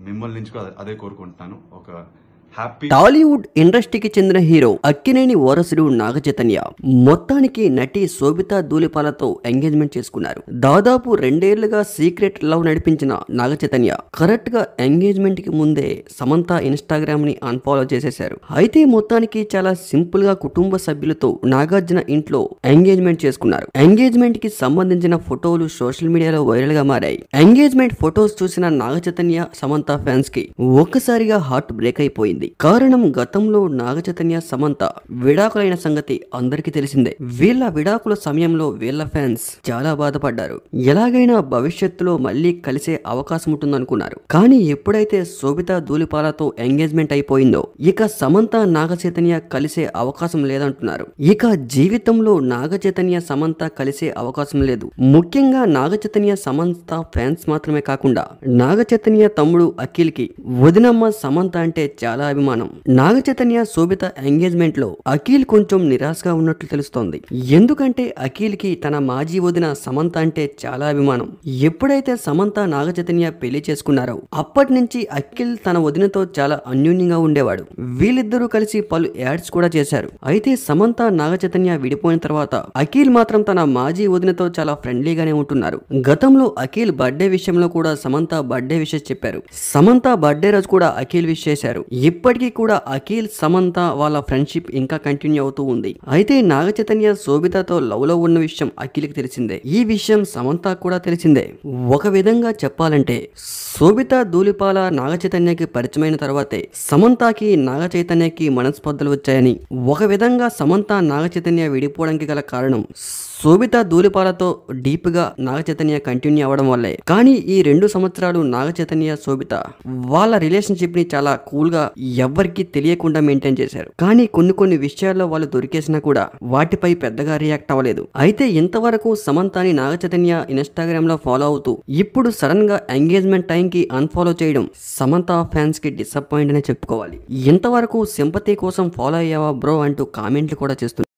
మిమ్మల్ని నుంచి కూడా అదే కోరుకుంటున్నాను. ఒక హ్యాపీ టాలీవుడ్ ఇండస్ట్రీకి చెందిన హీరో అక్కినేని వారసుడు నాగ చైతన్య మొత్తానికి నటి శోభితా ధూళిపాలతో ఎంగేజ్మెంట్ చేసుకున్నారు. దాదాపు 2 ఏళ్లుగా సీక్రెట్ లవ్ నడిపించిన నాగ చైతన్య కరెక్ట్ గా ఎంగేజ్మెంట్ కి ముందే సమంత ఇన్స్టాగ్రామ్ ని అన్ఫాలో చేసేశారు. అయితే మొత్తానికి చాలా సింపుల్ గా కుటుంబ సభ్యులతో నాగార్జున ఇంట్లో ఎంగేజ్మెంట్ చేసుకున్నారు. ఎంగేజ్మెంట్ కి సంబంధించిన ఫోటోలు సోషల్ మీడియాలో వైరల్ గా మారాయి. ఎంగేజ్మెంట్ ఫోటోస్ చూసిన నాగ చైతన్య సమంత ఫ్యాన్స్ కి ఒక్కసారిగా హార్ట్ బ్రేక్ అయిపోయింది. కారణం గతంలో నాగ చైతన్య సమంత విడాకులైన సంగతి అందరికీ తెలిసిందే. వీళ్ళ విడాకుల సమయంలో వీళ్ళ ఫ్యాన్స్ చాలా బాధపడ్డారు. ఎలాగైనా భవిష్యత్తులో మళ్ళీ కలిసే అవకాశం ఉంటుందనుకున్నారు. కానీ ఎప్పుడైతే శోభితా ధూళిపాలతో ఎంగేజ్మెంట్ అయిపోయిందో ఇక సమంత నాగ చైతన్య కలిసే అవకాశం లేదంటున్నారు. ఇక జీవితంలో నాగ చైతన్య సమంత కలిసే అవకాశం లేదు. ముఖ్యంగా నాగ చైతన్య సమంత ఫ్యాన్స్ మాత్రమే కాకుండా నాగ చైతన్య తమ్ముడు అఖిల్ కి వదినమ్మ సమంత అంటే చాలా అభిమానం. నాగ చైతన్య శోభిత ఎంగేజ్మెంట్ లో అఖిల్ కొంచెం నిరాశగా ఉన్నట్లు తెలుస్తోంది. ఎందుకంటే అఖిల్ కి తన మాజీ వదిన సమంత అంటే చాలా అభిమానం. ఎప్పుడైతే సమంత నాగ చైతన్య పెళ్లి చేసుకున్నారో అప్పటి నుంచి అఖిల్ తన వదినతో చాలా అన్యోన్యంగా ఉండేవాడు. వీళ్ళిద్దరూ కలిసి పలు యాడ్స్ కూడా చేశారు. అయితే సమంత నాగ చైతన్య విడిపోయిన తర్వాత అఖిల్ మాత్రం తన మాజీ వదినతో చాలా ఫ్రెండ్లీగానే ఉంటున్నారు. గతంలో అఖిల్ బర్త్డే విషయంలో కూడా సమంత బర్త్డే విషెస్ చెప్పారు. సమంత బర్త్డే రోజు కూడా అఖిల్ విష్ చేశారు. ఇప్పటికీ కూడా అఖిల్ సమంత వాళ్ళ ఫ్రెండ్షిప్ ఇంకా కంటిన్యూ అవుతూ ఉంది. అయితే నాగ చైతన్య శోభితతో లవ్ లో ఉన్న విషయం అఖిల్కి తెలిసిందే. ఈ విషయం సమంత కూడా తెలిసిందే. ఒక విధంగా చెప్పాలంటే శోభిత ధూళిపాల నాగ చైతన్యకి పరిచయమైన తర్వాతే సమంతకి నాగ చైతన్యకి మనస్పర్ధలు వచ్చాయని, ఒక విధంగా సమంత నాగ చైతన్య విడిపోవడానికి గల కారణం శోభిత ధూళిపాలతో డీప్ గా నాగ చైతన్య కంటిన్యూ అవ్వడం వల్లే. కానీ ఈ 2 సంవత్సరాలు నాగ చైతన్య శోభిత వాళ్ళ రిలేషన్షిప్ ని చాలా కూల్ గా ఎవ్వరికి తెలియకుండా మెయింటైన్ చేశారు. కానీ కొన్ని విషయాల్లో వాళ్ళు దొరికేసినా కూడా వాటిపై పెద్దగా రియాక్ట్ అవ్వలేదు. అయితే ఇంతవరకు సమంతని నాగ చైతన్య ఇన్స్టాగ్రామ్ లో ఫాలో అవుతూ ఇప్పుడు సడన్ గా ఎంగేజ్మెంట్ టైం కి అన్ఫాలో చేయడం సమంత ఫ్యాన్స్ కి డిసప్పాయింట్ అనే చెప్పుకోవాలి. ఇంతవరకు సింపతి కోసం ఫాలో అయ్యావా బ్రో అంటూ కామెంట్లు కూడా చేస్తున్నారు.